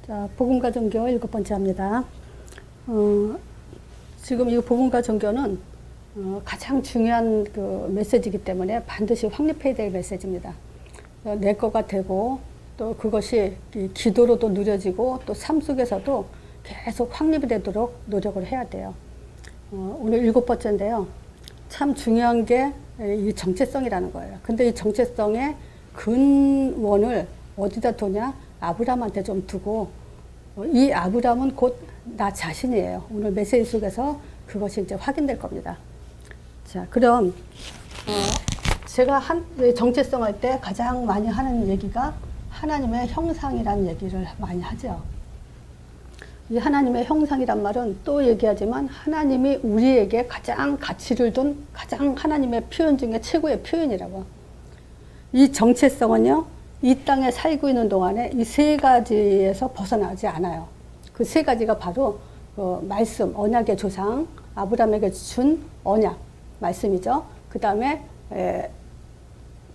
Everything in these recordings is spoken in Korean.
자, 복음과 종교 7번째 합니다. 지금 이 복음과 종교는 가장 중요한 그 메시지이기 때문에 반드시 확립해야 될 메시지입니다. 내 거가 되고 또 그것이 기도로도 누려지고 또 삶 속에서도 계속 확립이 되도록 노력을 해야 돼요. 오늘 7번째인데요. 참 중요한 게 이 정체성이라는 거예요. 근데 이 정체성의 근원을 어디다 두냐? 아브라함한테 좀 두고, 이 아브라함은 곧 나 자신이에요. 오늘 메시지 속에서 그것이 이제 확인될 겁니다. 자, 그럼 제가 정체성 할 때 가장 많이 하는 얘기가 하나님의 형상이라는 얘기를 많이 하죠. 이 하나님의 형상이란 말은 또 얘기하지만 하나님이 우리에게 가장 가치를 둔 가장 하나님의 표현 중에 최고의 표현이라고. 이 정체성은요, 이 땅에 살고 있는 동안에 이 세 가지에서 벗어나지 않아요. 그 세 가지가 바로 말씀, 언약의 조상, 아브라함에게 준 언약, 말씀이죠. 그 다음에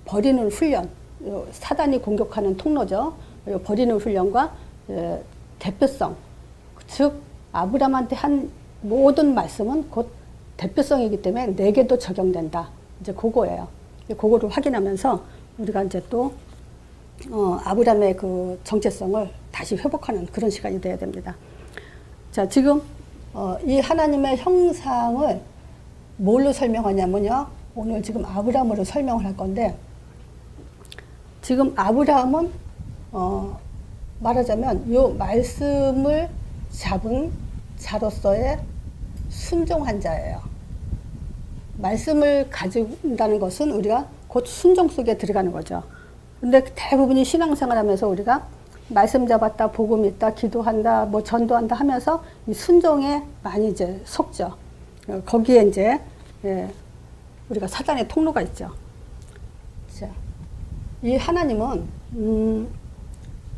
버리는 훈련, 사단이 공격하는 통로죠. 버리는 훈련과 대표성, 즉 아브라함한테 한 모든 말씀은 곧 대표성이기 때문에 내게도 적용된다. 이제 그거예요. 그거를 확인하면서 우리가 이제 또 아브라함의 그 정체성을 다시 회복하는 그런 시간이 돼야 됩니다. 자, 지금 이 하나님의 형상을 뭘로 설명하냐면요. 오늘 지금 아브라함으로 설명을 할 건데, 지금 아브라함은 말하자면 이 말씀을 잡은 자로서의 순종한 자예요. 말씀을 가진다는 것은 우리가 곧 순종 속에 들어가는 거죠. 근데 대부분이 신앙생활 하면서 우리가 말씀 잡았다, 복음 있다, 기도한다, 뭐 전도한다 하면서 이 순종에 많이 이제 속죠. 거기에 이제 우리가 사단의 통로가 있죠. 자, 이 하나님은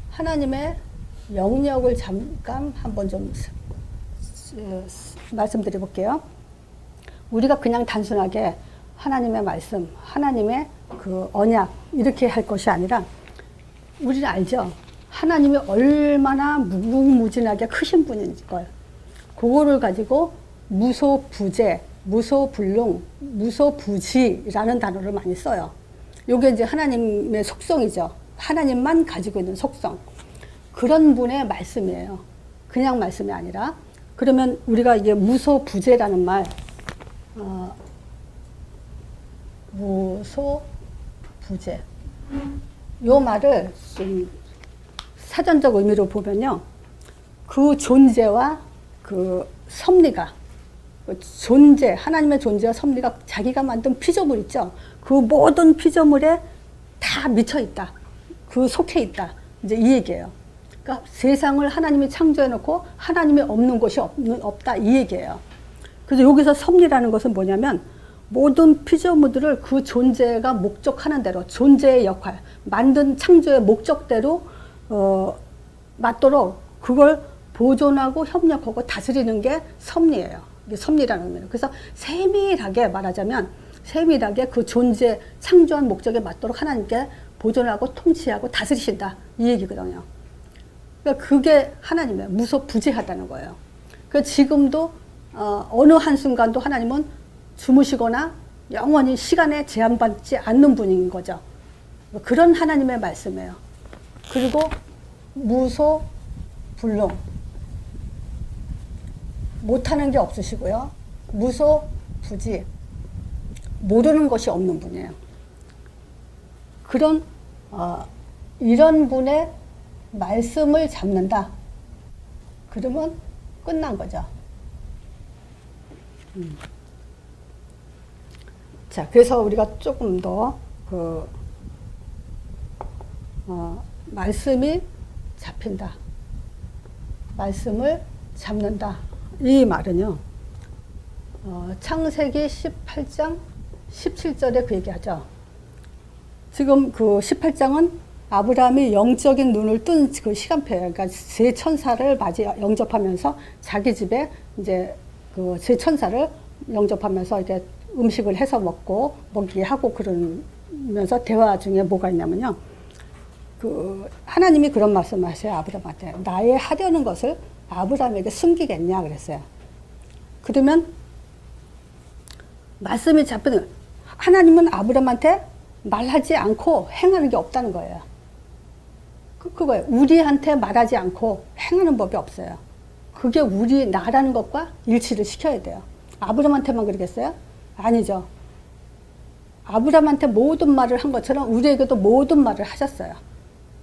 하나님의 영역을 잠깐 한번 좀 말씀드려 볼게요. 우리가 그냥 단순하게 하나님의 말씀, 하나님의 그 언약 이렇게 할 것이 아니라, 우리는 알죠. 하나님이 얼마나 무궁무진하게 크신 분인 걸. 그거를 가지고 무소부재, 무소불능, 무소부지라는 단어를 많이 써요. 이게 이제 하나님의 속성이죠. 하나님만 가지고 있는 속성. 그런 분의 말씀이에요. 그냥 말씀이 아니라. 그러면 우리가 이게 무소부재라는 말, 무소부재. 요 말을 좀 사전적 의미로 보면요. 그 존재와 그 섭리가, 그 존재, 하나님의 존재와 섭리가 자기가 만든 피조물 있죠. 그 모든 피조물에 다 미쳐 있다. 그 속해 있다. 이제 이 얘기예요. 그러니까 세상을 하나님이 창조해 놓고 하나님이 없는 곳이 없다. 이 얘기예요. 그래서 여기서 섭리라는 것은 뭐냐면, 모든 피조물들을 그 존재가 목적하는 대로, 존재의 역할, 만든 창조의 목적대로 맞도록 그걸 보존하고 협력하고 다스리는 게 섭리예요. 이게 섭리라는 의미예요. 그래서 세밀하게 말하자면, 세밀하게 그 존재, 창조한 목적에 맞도록 하나님께 보존하고 통치하고 다스리신다. 이 얘기거든요. 그러니까 그게 하나님이에요. 무소부재하다는 거예요. 그러니까 지금도 어느 한순간도 하나님은 주무시거나 영원히 시간에 제한받지 않는 분인 거죠. 그런 하나님의 말씀이에요. 그리고 무소불능, 못하는 게 없으시고요. 무소부지, 모르는 것이 없는 분이에요. 그런 이런 분의 말씀을 잡는다. 그러면 끝난 거죠. 자, 그래서 우리가 조금 더 말씀이 잡힌다. 말씀을 잡는다. 이 말은요, 창세기 18장 17절에 그 얘기하죠. 지금 그 18장은 아브라함이 영적인 눈을 뜬 그 시간표예요. 그러니까 세 천사를 영접하면서 자기 집에 이제 그 세 천사를 영접하면서 이렇게 음식을 해서 먹게 하고 그러면서 대화 중에 뭐가 있냐면요. 하나님이 그런 말씀하세요. 아브라함한테 나의 하려는 것을 아브라함에게 숨기겠냐 그랬어요. 그러면 말씀이 잡히는 하나님은 아브라함한테 말하지 않고 행하는 게 없다는 거예요. 그거예요. 우리한테 말하지 않고 행하는 법이 없어요. 그게 나라는 것과 일치를 시켜야 돼요. 아브라함한테만 그러겠어요? 아니죠. 아브라함한테 모든 말을 한 것처럼 우리에게도 모든 말을 하셨어요.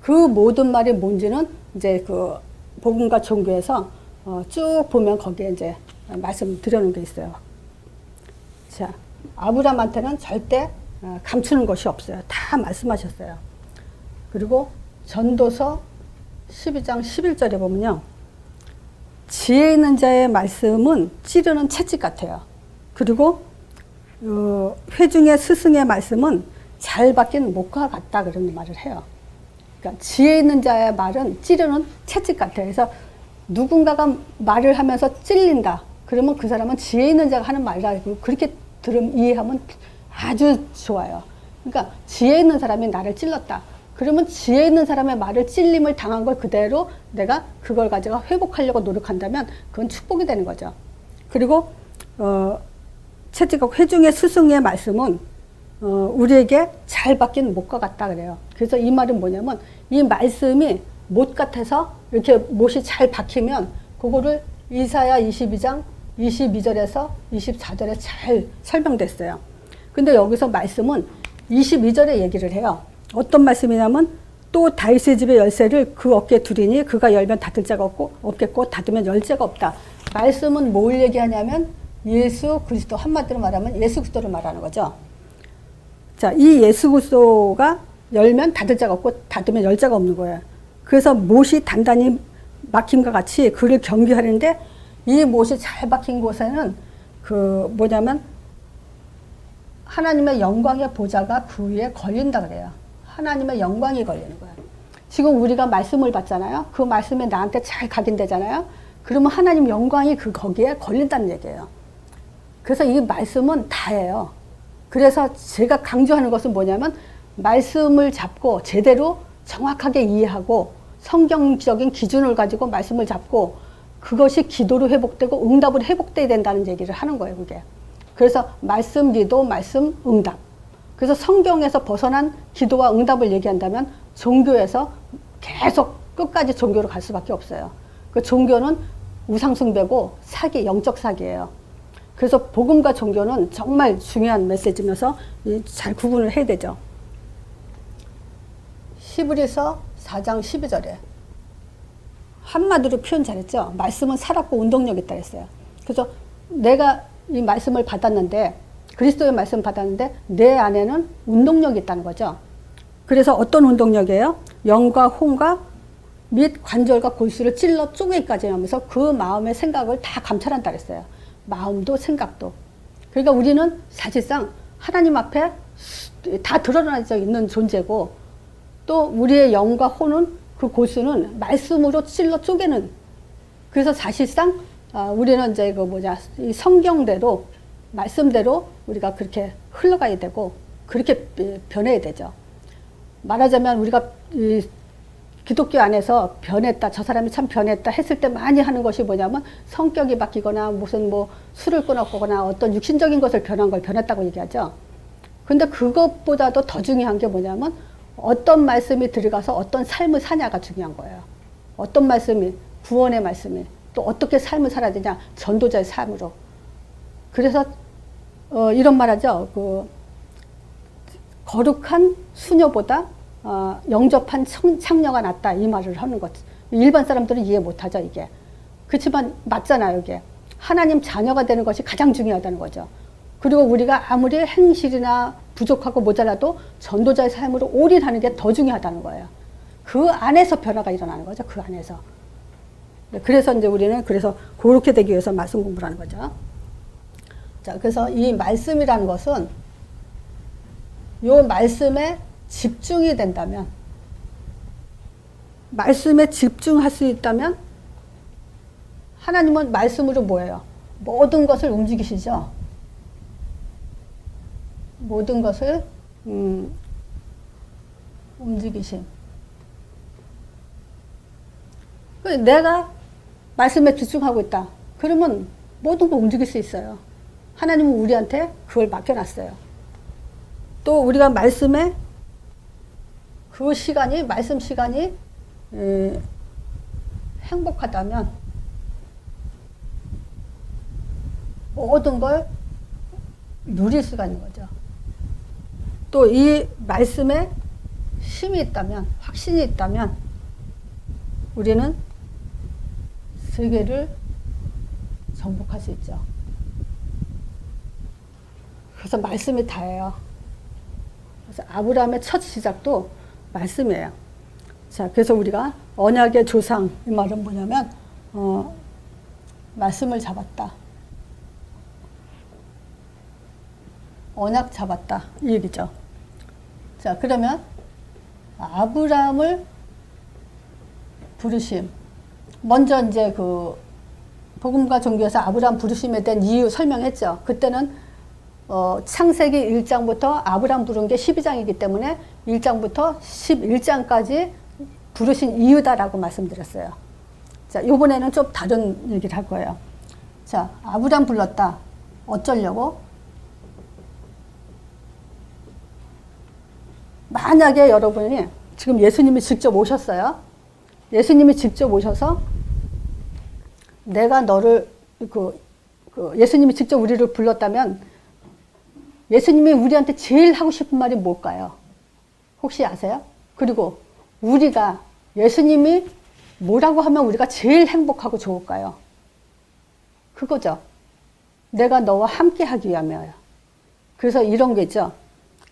그 모든 말이 뭔지는 이제 그 복음과 종교에서 쭉 보면 거기에 이제 말씀 드려놓은 게 있어요. 자, 아브라함한테는 절대 감추는 것이 없어요. 다 말씀하셨어요. 그리고 전도서 12장 11절에 보면요. 지혜 있는 자의 말씀은 찌르는 채찍 같아요. 그리고 회중의 스승의 말씀은 잘 박힌 목과 같다 그런 말을 해요. 그러니까 지혜 있는 자의 말은 찌르는 채찍 같아요. 그래서 누군가가 말을 하면서 찔린다. 그러면 그 사람은 지혜 있는 자가 하는 말이라 그렇게 이해하면 아주 좋아요. 그러니까 지혜 있는 사람이 나를 찔렀다. 그러면 지혜 있는 사람의 말을 찔림을 당한 걸 그대로 내가 그걸 가지고 회복하려고 노력한다면 그건 축복이 되는 거죠. 그리고 채찍과 회중의 스승의 말씀은 우리에게 잘 박힌 못과 같다 그래요. 그래서 이 말은 뭐냐면 이 말씀이 못 같아서 이렇게 못이 잘 박히면 그거를 이사야 22장 22절에서 24절에 잘 설명됐어요. 근데 여기서 말씀은 22절에 얘기를 해요. 어떤 말씀이냐면 또 다윗의 집의 열쇠를 그 어깨에 두리니 그가 열면 닫을 자가 없겠고 닫으면 열 자가 없다. 말씀은 뭘 얘기하냐면 예수 그리스도, 한마디로 말하면 예수 그리스도를 말하는 거죠. 자, 이 예수 그리스도가 열면 닫을 자가 없고 닫으면 열 자가 없는 거예요. 그래서 못이 단단히 막힘과 같이 그를 경계하는데 이 못이 잘 박힌 곳에는 뭐냐면 하나님의 영광의 보좌가 그 위에 걸린다 그래요. 하나님의 영광이 걸리는 거예요. 지금 우리가 말씀을 받잖아요. 그 말씀이 나한테 잘 각인되잖아요. 그러면 하나님 영광이 거기에 걸린다는 얘기예요. 그래서 이 말씀은 다예요. 그래서 제가 강조하는 것은 뭐냐면 말씀을 잡고 제대로 정확하게 이해하고 성경적인 기준을 가지고 말씀을 잡고 그것이 기도로 회복되고 응답으로 회복돼야 된다는 얘기를 하는 거예요. 그게. 그래서 말씀 기도, 말씀 응답. 그래서 성경에서 벗어난 기도와 응답을 얘기한다면 종교에서 계속 끝까지 종교로 갈 수밖에 없어요. 그 종교는 우상숭배고 사기, 영적 사기예요. 그래서 복음과 종교는 정말 중요한 메시지면서 잘 구분을 해야 되죠. 히브리서 4장 12절에 한마디로 표현 잘했죠. 말씀은 살았고 운동력이 있다 했어요. 그래서 내가 이 말씀을 받았는데 그리스도의 말씀을 받았는데 내 안에는 운동력이 있다는 거죠. 그래서 어떤 운동력이에요? 영과 혼과 및 관절과 골수를 찔러 쪼개기까지 하면서 그 마음의 생각을 다 감찰한다 그랬어요. 마음도 생각도. 그러니까 우리는 사실상 하나님 앞에 다 드러나져 있는 존재고 또 우리의 영과 혼은 그 골수는 말씀으로 찔러 쪼개는. 그래서 사실상 우리는 이제 이 성경대로 말씀대로 우리가 그렇게 흘러가야 되고 그렇게 변해야 되죠. 말하자면 우리가 이 기독교 안에서 변했다, 저 사람이 참 변했다 했을 때 많이 하는 것이 뭐냐면 성격이 바뀌거나 무슨 술을 끊었거나 어떤 육신적인 것을 변한 걸 변했다고 얘기하죠. 근데 그것보다도 더 중요한 게 뭐냐면 어떤 말씀이 들어가서 어떤 삶을 사냐가 중요한 거예요. 어떤 말씀이, 구원의 말씀이 또 어떻게 삶을 살아야 되냐, 전도자의 삶으로. 그래서 이런 말 하죠. 거룩한 수녀보다 영접한 창녀가 낫다, 이 말을 하는 것. 일반 사람들은 이해 못하죠, 이게. 그렇지만 맞잖아요, 이게. 하나님 자녀가 되는 것이 가장 중요하다는 거죠. 그리고 우리가 아무리 행실이나 부족하고 모자라도 전도자의 삶으로 올인하는 게 더 중요하다는 거예요. 그 안에서 변화가 일어나는 거죠, 그 안에서. 그래서 이제 우리는 그렇게 되기 위해서 말씀 공부를 하는 거죠. 자, 그래서 이 말씀이라는 것은 요 말씀에 집중이 된다면, 말씀에 집중할 수 있다면 하나님은 말씀으로 뭐예요? 모든 것을 움직이시죠. 모든 것을 움직이심. 내가 말씀에 집중하고 있다. 그러면 모든 걸 움직일 수 있어요. 하나님은 우리한테 그걸 맡겨놨어요. 또 우리가 말씀에 그 시간이, 말씀 시간이 행복하다면 모든 걸 누릴 수가 있는 거죠. 또 이 말씀에 힘이 있다면, 확신이 있다면 우리는 세계를 정복할 수 있죠. 그래서 말씀이 다예요. 그래서 아브라함의 첫 시작도 말씀이에요. 자, 그래서 우리가 언약의 조상, 이 말은 뭐냐면 말씀을 잡았다. 언약 잡았다. 이 얘기죠. 자, 그러면 아브라함을 부르심. 먼저 이제 그 복음과 종교에서 아브라함 부르심에 대한 이유 설명했죠. 그때는 창세기 1장부터 아브라함 부른 게 12장이기 때문에 1장부터 11장까지 부르신 이유다라고 말씀드렸어요. 자, 요번에는 좀 다른 얘기를 할 거예요. 자, 아브라함 불렀다. 어쩌려고? 만약에 여러분이 지금 예수님이 직접 오셨어요. 예수님이 직접 오셔서 내가 너를 예수님이 직접 우리를 불렀다면 예수님이 우리한테 제일 하고 싶은 말이 뭘까요? 혹시 아세요? 그리고 우리가 예수님이 뭐라고 하면 우리가 제일 행복하고 좋을까요? 그거죠. 내가 너와 함께 하기 위함이에요. 그래서 이런 게 있죠.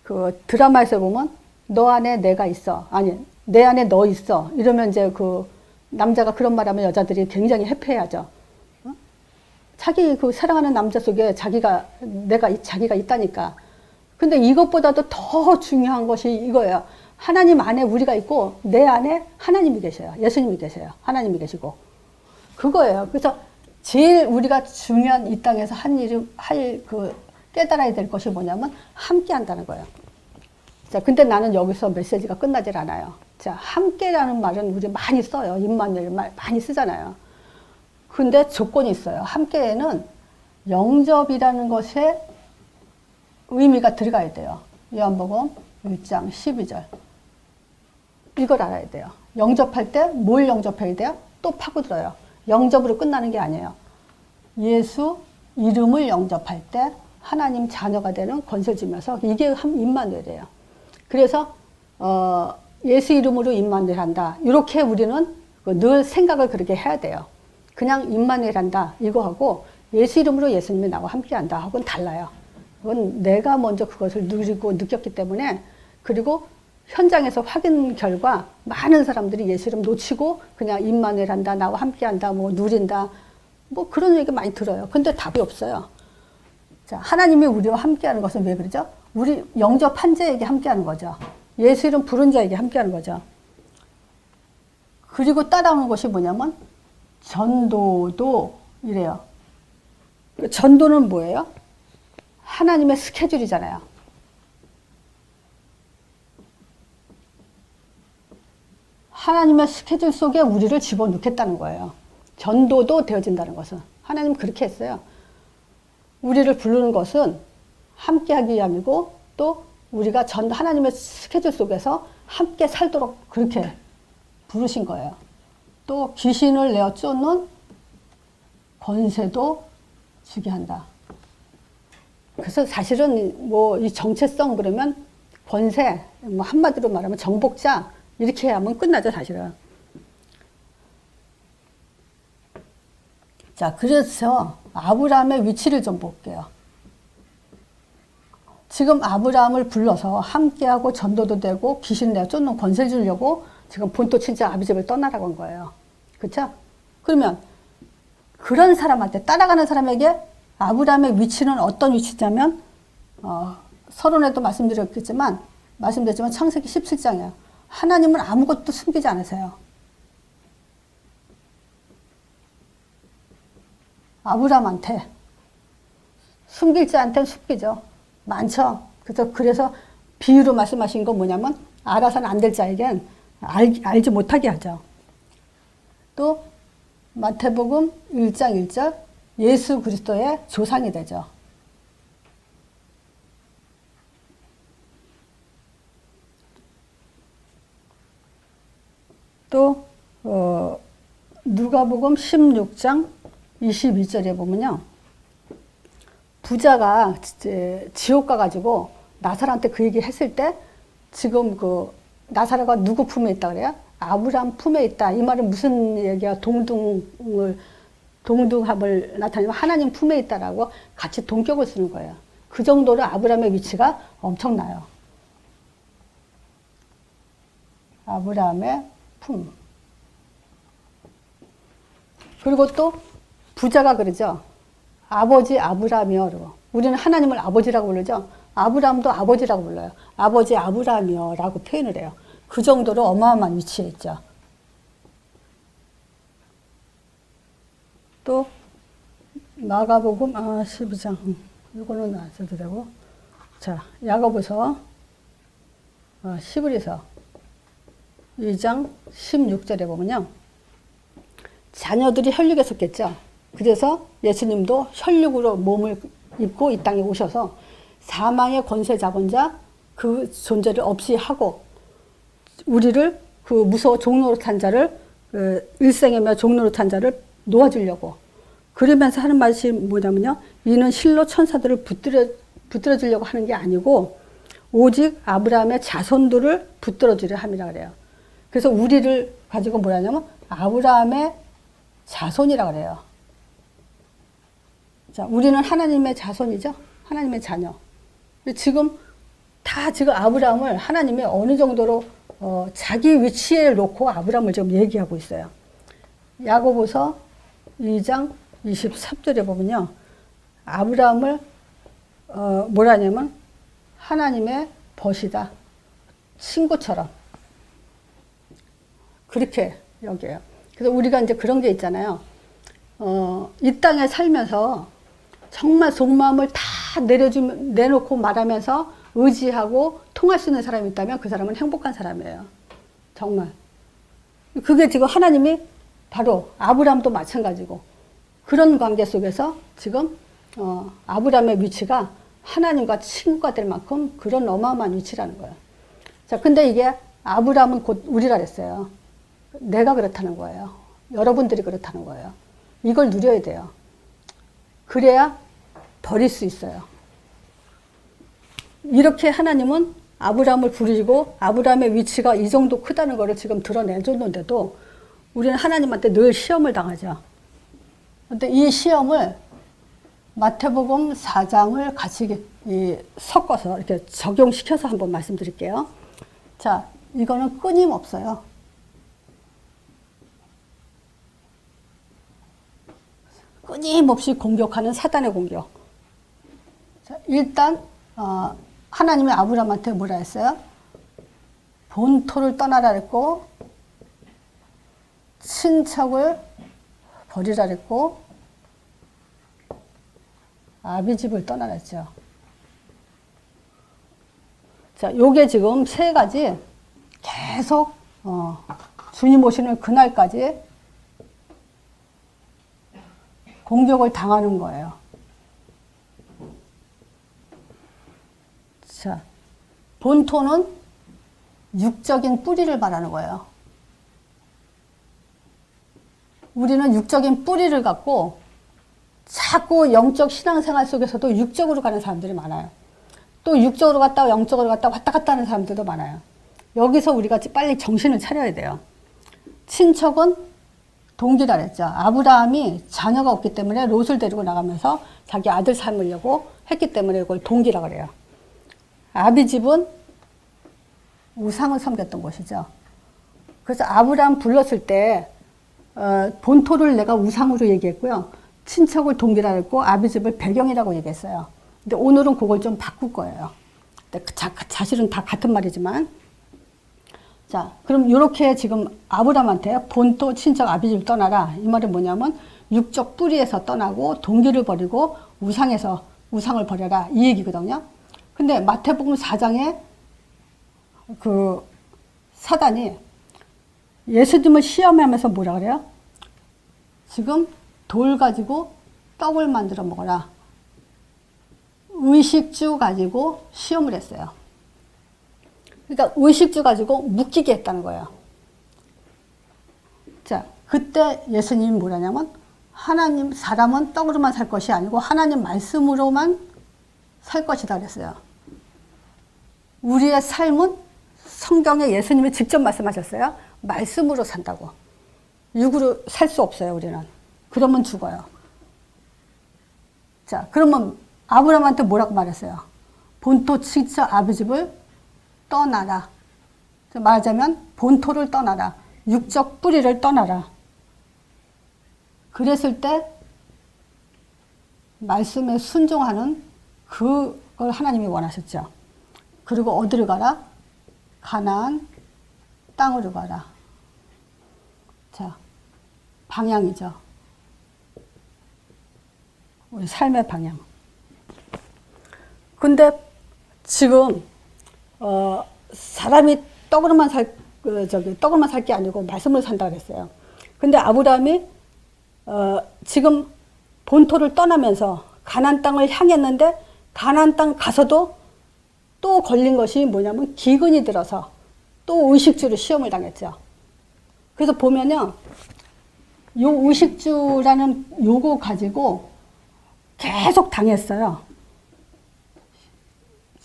그 드라마에서 보면 너 안에 내가 있어. 아니, 내 안에 너 있어. 이러면 이제 그 남자가 그런 말 하면 여자들이 굉장히 해피해하죠. 자기 그 사랑하는 남자 속에 자기가 있다니까. 근데 이것보다도 더 중요한 것이 이거예요. 하나님 안에 우리가 있고 내 안에 하나님이 계셔요. 예수님이 계세요. 하나님이 계시고. 그거예요. 그래서 제일 우리가 중요한 이 땅에서 깨달아야 될 것이 뭐냐면 함께 한다는 거예요. 자, 근데 나는 여기서 메시지가 끝나질 않아요. 자, 함께라는 말은 우리 많이 써요. 임마누엘 말 많이 쓰잖아요. 근데 조건이 있어요. 함께에는 영접이라는 것에 의미가 들어가야 돼요. 요한복음 1장 12절. 이걸 알아야 돼요. 영접할 때 뭘 영접해야 돼요? 또 파고들어요. 영접으로 끝나는 게 아니에요. 예수 이름을 영접할 때 하나님 자녀가 되는 권세 주면서 이게 임마누엘이에요. 그래서 예수 이름으로 임마누엘 한다. 이렇게 우리는 늘 생각을 그렇게 해야 돼요. 그냥 임마누엘 한다 이거 하고 예수 이름으로 예수님이 나와 함께 한다 하고는 달라요. 이건 내가 먼저 그것을 누리고 느꼈기 때문에. 그리고 현장에서 확인 결과 많은 사람들이 예수 이름 놓치고 그냥 임마누엘 한다, 나와 함께 한다, 뭐 누린다, 뭐 그런 얘기 많이 들어요. 근데 답이 없어요. 자, 하나님이 우리와 함께하는 것은 왜 그러죠? 우리 영접한 자에게 함께하는 거죠. 예수 이름 부른 자에게 함께하는 거죠. 그리고 따라오는 것이 뭐냐면 전도도 이래요. 전도는 뭐예요? 하나님의 스케줄이잖아요. 하나님의 스케줄 속에 우리를 집어넣겠다는 거예요. 전도도 되어진다는 것은. 하나님 그렇게 했어요. 우리를 부르는 것은 함께하기 위함이고 또 우리가 하나님의 스케줄 속에서 함께 살도록 그렇게 부르신 거예요. 또 귀신을 내어 쫓는 권세도 주게 한다. 그래서 사실은 뭐 이 정체성 그러면 권세, 뭐 한마디로 말하면 정복자 이렇게 하면 끝나죠, 사실은. 자, 그래서 아브라함의 위치를 좀 볼게요. 지금 아브라함을 불러서 함께하고 전도도 되고 귀신 내어 쫓는 권세 주려고 지금 본토 친자 아비 집을 떠나라고 한 거예요. 그렇죠? 그러면 그런 사람한테 따라가는 사람에게 아브라함의 위치는 어떤 위치냐면 서론에도 말씀드렸지만 창세기 17장이에요. 하나님은 아무것도 숨기지 않으세요. 아브라함한테 숨길 자한테는 숨기죠. 많죠. 그래서 비유로 말씀하신 건 뭐냐면 알아서는 안 될 자에겐 알지 못하게 하죠. 또 마태복음 1장 1절 예수 그리스도의 조상이 되죠. 또 누가복음 16장 22절에 보면요. 부자가 이제 지옥 가가지고 나사로한테 그 얘기 했을 때 지금 그 나사로가 누구 품에 있다 그래요? 아브라함 품에 있다. 이 말은 무슨 얘기야? 동등함을 나타내면 하나님 품에 있다라고 같이 동격을 쓰는 거예요. 그 정도로 아브라함의 위치가 엄청나요. 아브라함의 품. 그리고 또 부자가 그러죠. 아버지 아브라함이요. 우리는 하나님을 아버지라고 부르죠. 아브라함도 아버지라고 불러요. 아버지 아브라함이요 라고 표현을 해요. 그 정도로 어마어마한 위치에 있죠. 또 마가복음 12장 이거는 안 써도 되고, 자 야고보서 11에서 2장 16절에 보면요. 자녀들이 혈육에 속했죠. 그래서 예수님도 혈육으로 몸을 입고 이 땅에 오셔서 사망의 권세 잡은 자 그 존재를 없이 하고 우리를 그 무서워 종노릇한 자를 일생애며 종노릇한 자를 놓아주려고 그러면서 하는 말이 뭐냐면요. 이는 실로 천사들을 붙들어 주려고 하는 게 아니고 오직 아브라함의 자손들을 붙들어 주려 함이라 그래요. 그래서 우리를 가지고 뭐라냐면 아브라함의 자손이라 그래요. 자, 우리는 하나님의 자손이죠. 하나님의 자녀. 지금 아브라함을 하나님이 어느 정도로 자기 위치에 놓고 아브라함을 지금 얘기하고 있어요. 야고보서 2장 23절에 보면요. 아브라함을 뭐라 하냐면 하나님의 벗이다. 친구처럼. 그렇게 여겨요. 그래서 우리가 이제 그런 게 있잖아요. 이 땅에 살면서 정말 속마음을 다 내놓고 말하면서 의지하고 통할 수 있는 사람이 있다면 그 사람은 행복한 사람이에요. 정말. 그게 지금 하나님이 바로 아브라함도 마찬가지고 그런 관계 속에서 지금 아브라함의 위치가 하나님과 친구가 될 만큼 그런 어마어마한 위치라는 거예요. 자, 근데 이게 아브라함은 곧 우리라 그랬어요. 내가 그렇다는 거예요. 여러분들이 그렇다는 거예요. 이걸 누려야 돼요. 그래야 버릴 수 있어요. 이렇게 하나님은 아브라함을 부르시고 아브라함의 위치가 이 정도 크다는 것을 지금 드러내줬는데도 우리는 하나님한테 늘 시험을 당하죠. 근데 이 시험을 마태복음 4장을 같이 섞어서 이렇게 적용시켜서 한번 말씀드릴게요. 자, 이거는 끊임없어요. 끊임없이 공격하는 사단의 공격. 자, 일단 하나님이 아브라함한테 뭐라 했어요? 본토를 떠나라 했고 친척을 버리라 했고 아비집을 떠나라 했죠. 자, 요게 지금 세 가지 계속 주님 오시는 그날까지 공격을 당하는 거예요. 자, 본토는 육적인 뿌리를 말하는 거예요. 우리는 육적인 뿌리를 갖고 자꾸 영적 신앙생활 속에서도 육적으로 가는 사람들이 많아요. 또 육적으로 갔다가 영적으로 갔다가 왔다 갔다 하는 사람들도 많아요. 여기서 우리가 빨리 정신을 차려야 돼요. 친척은 동기라 그랬죠. 아브라함이 자녀가 없기 때문에 롯을 데리고 나가면서 자기 아들 삼으려고 했기 때문에 이걸 동기라 그래요. 아비집은 우상을 섬겼던 곳이죠. 그래서 아브라함 불렀을 때 본토를 내가 우상으로 얘기했고요. 친척을 동기라 했고 아비집을 배경이라고 얘기했어요. 근데 오늘은 그걸 좀 바꿀 거예요. 근데 사실은 다 같은 말이지만 자, 그럼 이렇게 지금 아브라함한테 본토, 친척, 아비집을 떠나라. 이 말은 뭐냐면 육적 뿌리에서 떠나고 동기를 버리고 우상을 버려라. 이 얘기거든요. 근데 마태복음 4장에 그 사단이 예수님을 시험하면서 뭐라 그래요? 지금 돌 가지고 떡을 만들어 먹어라. 의식주 가지고 시험을 했어요. 그러니까 의식주 가지고 묶이게 했다는 거예요. 자, 그때 예수님이 뭐라냐면 하나님, 사람은 떡으로만 살 것이 아니고 하나님 말씀으로만 살 것이다 그랬어요. 우리의 삶은 성경에 예수님이 직접 말씀하셨어요. 말씀으로 산다고. 육으로 살 수 없어요, 우리는. 그러면 죽어요. 자, 그러면 아브라함한테 뭐라고 말했어요? 본토 친척 아비 집을 떠나라. 말하자면 본토를 떠나라. 육적 뿌리를 떠나라. 그랬을 때 말씀에 순종하는 그걸 하나님이 원하셨죠. 그리고 어디를 가라? 가나안 땅으로 가라. 자, 방향이죠. 우리 삶의 방향. 근데 지금 사람이 떡으로만 떡으로만 살 게 아니고 말씀으로 산다 그랬어요. 근데 아브라함이 지금 본토를 떠나면서 가나안 땅을 향했는데 가나안 땅 가서도 또 걸린 것이 뭐냐면 기근이 들어서 또 의식주로 시험을 당했죠. 그래서 보면요, 요 의식주라는 요거 가지고 계속 당했어요.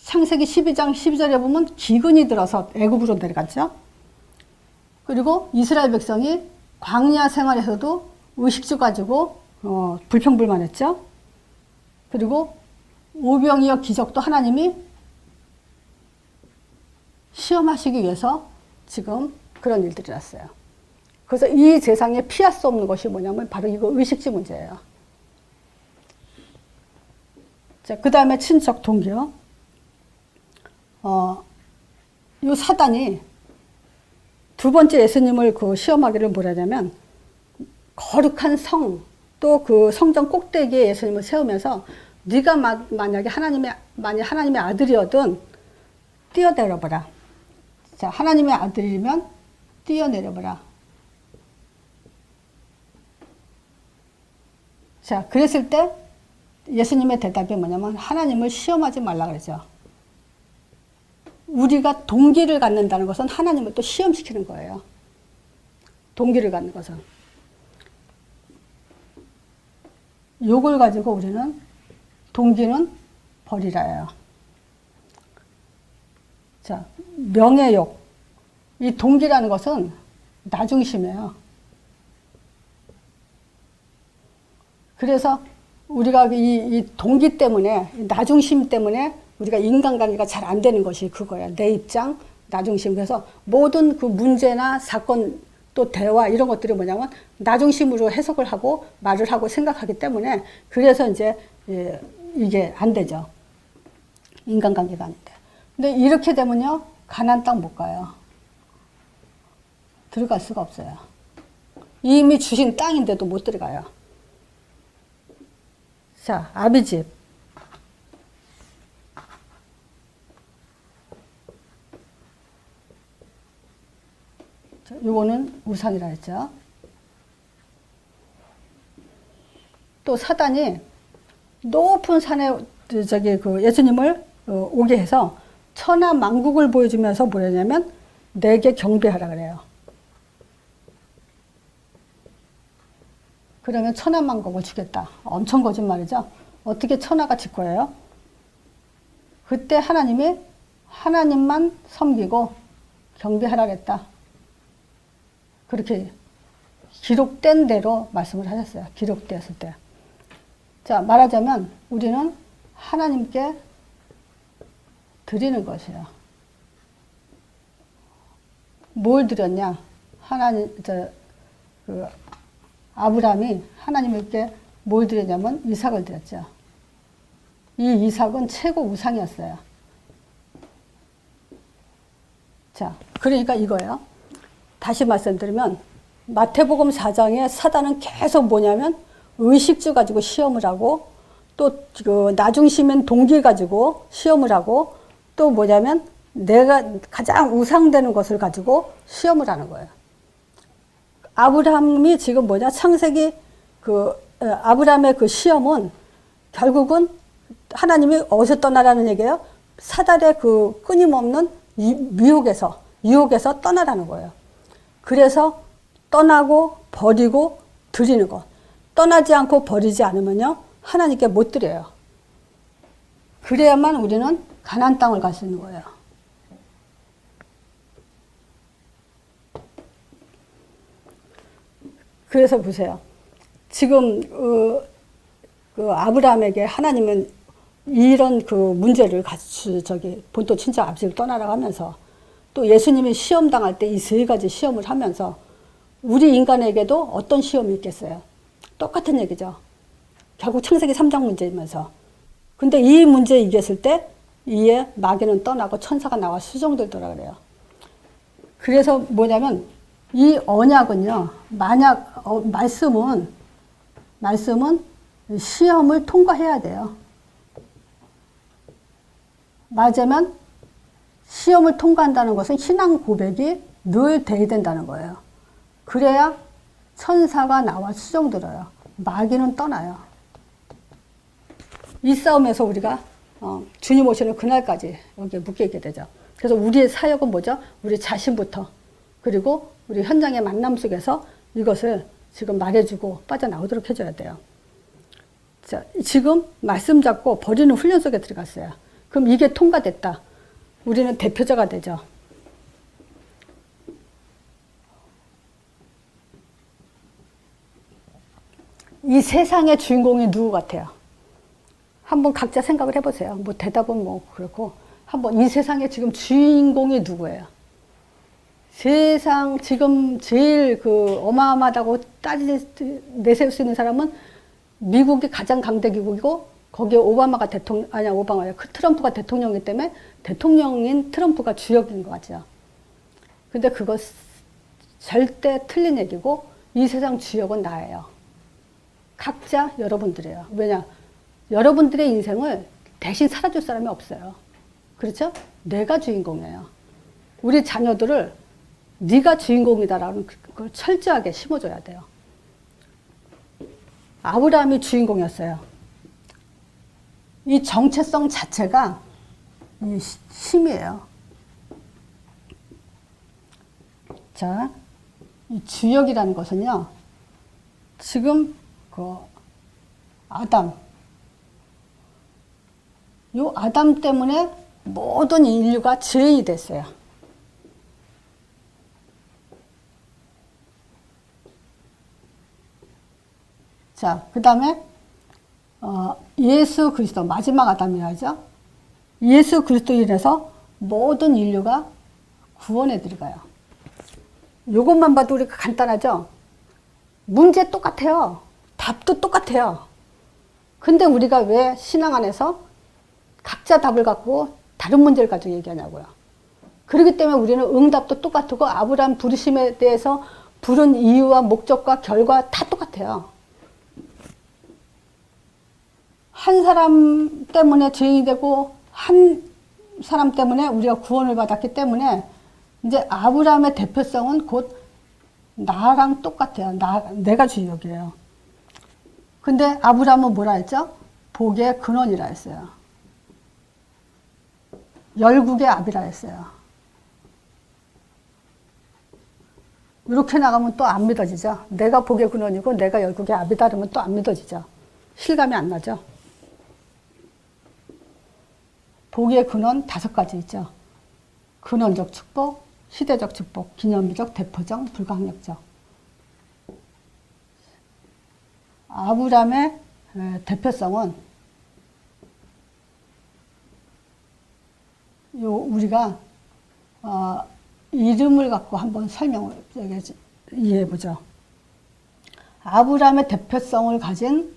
창세기 12장 12절에 보면 기근이 들어서 애굽으로 내려갔죠. 그리고 이스라엘 백성이 광야 생활에서도 의식주 가지고 불평불만했죠. 그리고 오병이어 기적도 하나님이 시험하시기 위해서 지금 그런 일들이 났어요. 그래서 이 세상에 피할 수 없는 것이 뭐냐면 바로 이거 의식주 문제예요. 자, 그 다음에 친척 동기요. 요 사단이 두 번째 예수님을 시험하기를 뭐라냐면 거룩한 성, 또 그 성전 꼭대기에 예수님을 세우면서 네가 만약에 하나님의 아들이거든 뛰어내려보라. 자, 하나님의 아들이면 뛰어내려보라. 자, 그랬을 때 예수님의 대답이 뭐냐면 하나님을 시험하지 말라 그러죠. 우리가 동기를 갖는다는 것은 하나님을 또 시험시키는 거예요. 동기를 갖는 것은. 욕을 가지고 우리는 동기는 버리라예요. 자, 명예욕. 이 동기라는 것은 나중심이에요. 그래서 우리가 이 동기 때문에, 나중심 때문에 우리가 인간관계가 잘 안 되는 것이 그거야. 내 입장, 나중심. 그래서 모든 그 문제나 사건 또 대화 이런 것들이 뭐냐면 나중심으로 해석을 하고 말을 하고 생각하기 때문에 그래서 이제 이게 안 되죠. 인간관계가 안 돼. 근데 이렇게 되면요, 가나안 땅 못 가요. 들어갈 수가 없어요. 이미 주신 땅인데도 못 들어가요. 자, 아비집. 요거는 우상이라 했죠. 또 사단이 높은 산에 예수님을 오게 해서 천하 만국을 보여주면서 뭐냐면 내게 경배하라 그래요. 그러면 천하 만국을 주겠다. 엄청 거짓말이죠. 어떻게 천하가 질 거예요? 그때 하나님이 하나님만 섬기고 경배하라 그랬다. 그렇게 기록된 대로 말씀을 하셨어요. 기록되었을 때. 자, 말하자면 우리는 하나님께 드리는 것이에요. 뭘 드렸냐? 아브라함이 하나님께 뭘 드렸냐면 이삭을 드렸죠. 이 이삭은 최고 우상이었어요. 자, 그러니까 이거예요. 다시 말씀드리면 마태복음 4장에 사단은 계속 뭐냐면 의식주 가지고 시험을 하고 또 그 나중심인 동기 가지고 시험을 하고 또 뭐냐면 내가 가장 우상되는 것을 가지고 시험을 하는 거예요. 아브라함이 지금 창세기 아브라함의 그 시험은 결국은 하나님이 어디서 떠나라는 얘기예요? 사단의 그 끊임없는 유혹에서 떠나라는 거예요. 그래서 떠나고 버리고 드리는 것. 떠나지 않고 버리지 않으면요, 하나님께 못 드려요. 그래야만 우리는 가나안 땅을 갈 수 있는 거예요. 그래서 보세요. 지금 아브라함에게 하나님은 이런 그 문제를 본토 친척 아버지를 떠나라고 하면서, 또 예수님이 시험 당할 때 이 세 가지 시험을 하면서 우리 인간에게도 어떤 시험이 있겠어요? 똑같은 얘기죠. 결국 창세기 3장 문제이면서. 근데 이 문제 이겼을 때 이에 마귀는 떠나고 천사가 나와 수종들더라 그래요. 그래서 뭐냐면 이 언약은요, 만약 말씀은 시험을 통과해야 돼요. 맞으면 시험을 통과한다는 것은 신앙 고백이 늘 돼야 된다는 거예요. 그래야 천사가 나와 수종들어요. 마귀는 떠나요. 이 싸움에서 우리가 주님 오시는 그날까지 여기에 묶여있게 되죠. 그래서 우리의 사역은 뭐죠? 우리 자신부터, 그리고 우리 현장의 만남 속에서 이것을 지금 말해주고 빠져나오도록 해줘야 돼요. 자, 지금 말씀 잡고 버리는 훈련 속에 들어갔어요. 그럼 이게 통과됐다. 우리는 대표자가 되죠. 이 세상의 주인공이 누구 같아요? 한번 각자 생각을 해보세요. 뭐 대답은 뭐 그렇고, 한번 이 세상의 지금 주인공이 누구예요? 세상 지금 제일 그 어마어마하다고 내세울 수 있는 사람은 미국이 가장 강대기국이고, 거기에 오바마가 트럼프가 대통령이기 때문에 대통령인 트럼프가 주역인 것 같죠. 근데 그거 절대 틀린 얘기고, 이 세상 주역은 나예요. 각자 여러분들이에요. 왜냐? 여러분들의 인생을 대신 살아줄 사람이 없어요. 그렇죠? 내가 주인공이에요. 우리 자녀들을 네가 주인공이다라는 걸 철저하게 심어줘야 돼요. 아브라함이 주인공이었어요. 이 정체성 자체가 이 힘이에요. 자, 이 주역이라는 것은요, 지금 그 아담 때문에 모든 인류가 죄인이 됐어요. 자, 그 다음에 예수 그리스도, 마지막 아담이라죠. 예수 그리스도로 인해서 모든 인류가 구원에 들어가요. 이것만 봐도 우리가 간단하죠? 문제 똑같아요. 답도 똑같아요. 근데 우리가 왜 신앙 안에서 각자 답을 갖고 다른 문제를 가지고 얘기하냐고요. 그렇기 때문에 우리는 응답도 똑같고, 아브라함 부르심에 대해서 부른 이유와 목적과 결과 다 똑같아요. 한 사람 때문에 죄인이 되고 한 사람 때문에 우리가 구원을 받았기 때문에 이제 아브라함의 대표성은 곧 나랑 똑같아요. 내가 주역이에요. 근데 아브라함은 뭐라 했죠? 복의 근원이라 했어요. 열국의 아비라 했어요. 이렇게 나가면 또 안 믿어지죠. 내가 복의 근원이고 내가 열국의 아비다 그러면 또 안 믿어지죠. 실감이 안 나죠. 복의 근원 5가지 있죠. 근원적 축복, 시대적 축복, 기념비적, 대표적, 불가항력적. 아브라함의 대표성은 우리가 이름을 갖고 한번 설명을 이해해 보죠. 아브라함의 대표성을 가진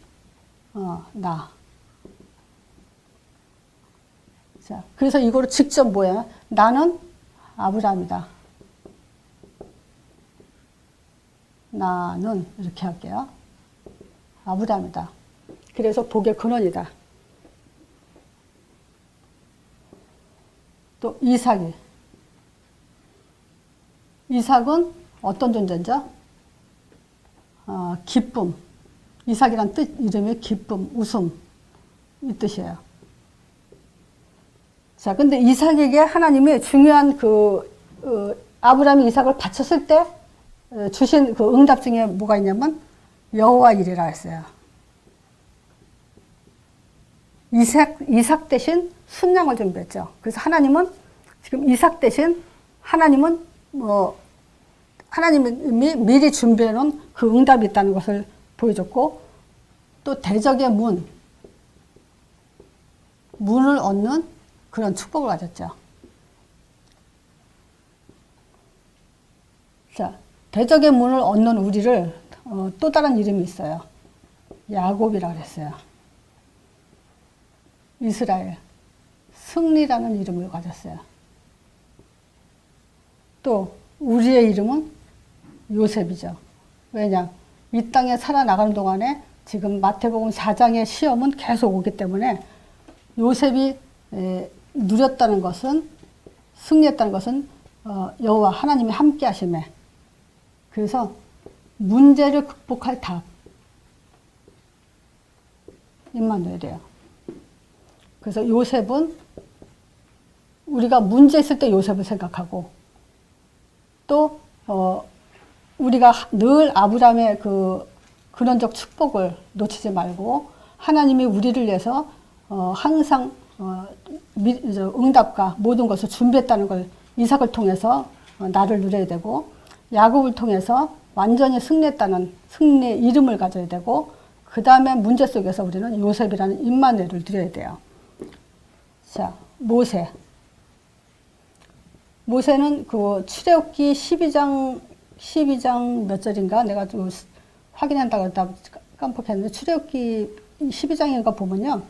나. 자, 그래서 이거를 직접 뭐야? 나는 아브라함이다. 나는 이렇게 할게요. 아브라함이다. 그래서 복의 근원이다. 또 이삭은 어떤 존재죠? 기쁨, 이삭이란 뜻, 이름이 기쁨, 웃음, 이 뜻이에요. 자, 근데 이삭에게 하나님이 중요한 아브라함이 이삭을 바쳤을 때 주신 그 응답 중에 뭐가 있냐면 여호와 이리라 했어요. 이삭 대신 순양을 준비했죠. 그래서 하나님은 지금 이삭 대신 하나님이 미리 준비해 놓은 그 응답이 있다는 것을 보여줬고, 또 대적의 문을 얻는 그런 축복을 가졌죠. 자, 대적의 문을 얻는 우리를 또 다른 이름이 있어요. 야곱이라고 그랬어요. 이스라엘, 승리라는 이름을 가졌어요. 또 우리의 이름은 요셉이죠. 왜냐? 이 땅에 살아나가는 동안에 지금 마태복음 4장의 시험은 계속 오기 때문에 요셉이 누렸다는 것은, 승리했다는 것은 여호와 하나님이 함께 하심에, 그래서 문제를 극복할 답, 임마누엘이에요. 그래서 요셉은 우리가 문제 있을 때 요셉을 생각하고, 또 우리가 늘 아브라함의 그 근원적 축복을 놓치지 말고 하나님이 우리를 위해서 항상 응답과 모든 것을 준비했다는 걸 이삭을 통해서 나를 누려야 되고, 야곱을 통해서 완전히 승리했다는 승리의 이름을 가져야 되고, 그 다음에 문제 속에서 우리는 요셉이라는 임마누엘을 누려야 돼요. 자, 모세는 그 출애굽기 12장 몇 절인가 내가 좀 확인한다고 했다 깜빡했는데, 출애굽기 12장인가 보면요,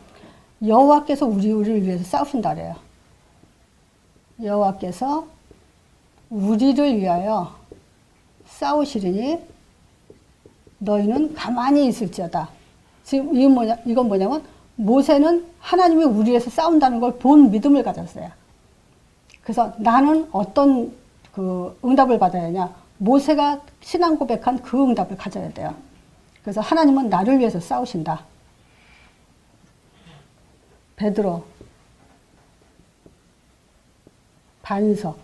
여호와께서 우리를 위해서 싸우신다 그래요. 여호와께서 우리를 위하여 싸우시리니 너희는 가만히 있을지어다. 지금 이건 뭐냐면 모세는 하나님이 우리 위해서 싸운다는 걸 본 믿음을 가졌어요. 그래서 나는 어떤 그 응답을 받아야 하냐? 모세가 신앙 고백한 그 응답을 가져야 돼요. 그래서 하나님은 나를 위해서 싸우신다. 베드로, 반석.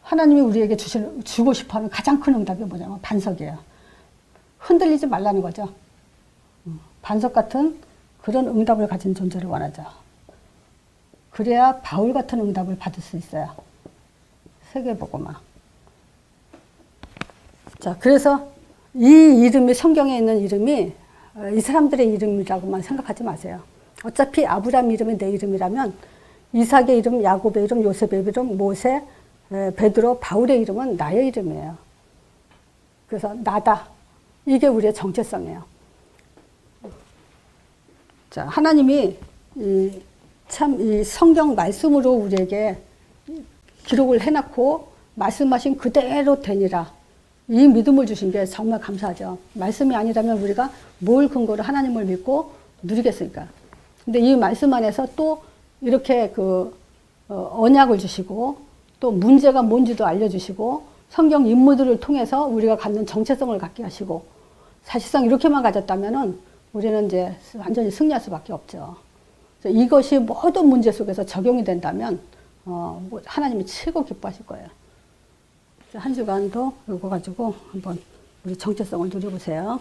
하나님이 우리에게 주고 싶어하는 가장 큰 응답이 뭐냐면 반석이에요. 흔들리지 말라는 거죠. 반석 같은 그런 응답을 가진 존재를 원하죠. 그래야 바울 같은 응답을 받을 수 있어요. 세계복음화. 자, 그래서 이 이름이, 성경에 있는 이름이 이 사람들의 이름이라고만 생각하지 마세요. 어차피 아브라함 이름이 내 이름이라면 이삭의 이름, 야곱의 이름, 요셉의 이름, 모세, 베드로, 바울의 이름은 나의 이름이에요. 그래서 나다. 이게 우리의 정체성이에요. 자, 하나님이 참 이 성경 말씀으로 우리에게 기록을 해놨고 말씀하신 그대로 되니라. 이 믿음을 주신 게 정말 감사하죠. 말씀이 아니라면 우리가 뭘 근거로 하나님을 믿고 누리겠습니까? 근데 이 말씀 안에서 또 이렇게 언약을 주시고, 또 문제가 뭔지도 알려주시고, 성경 인물들을 통해서 우리가 갖는 정체성을 갖게 하시고, 사실상 이렇게만 가졌다면은 우리는 이제 완전히 승리할 수밖에 없죠. 이것이 모든 문제 속에서 적용이 된다면 하나님이 최고 기뻐하실 거예요. 한 주간도 이거 가지고 한번 우리 정체성을 누려보세요.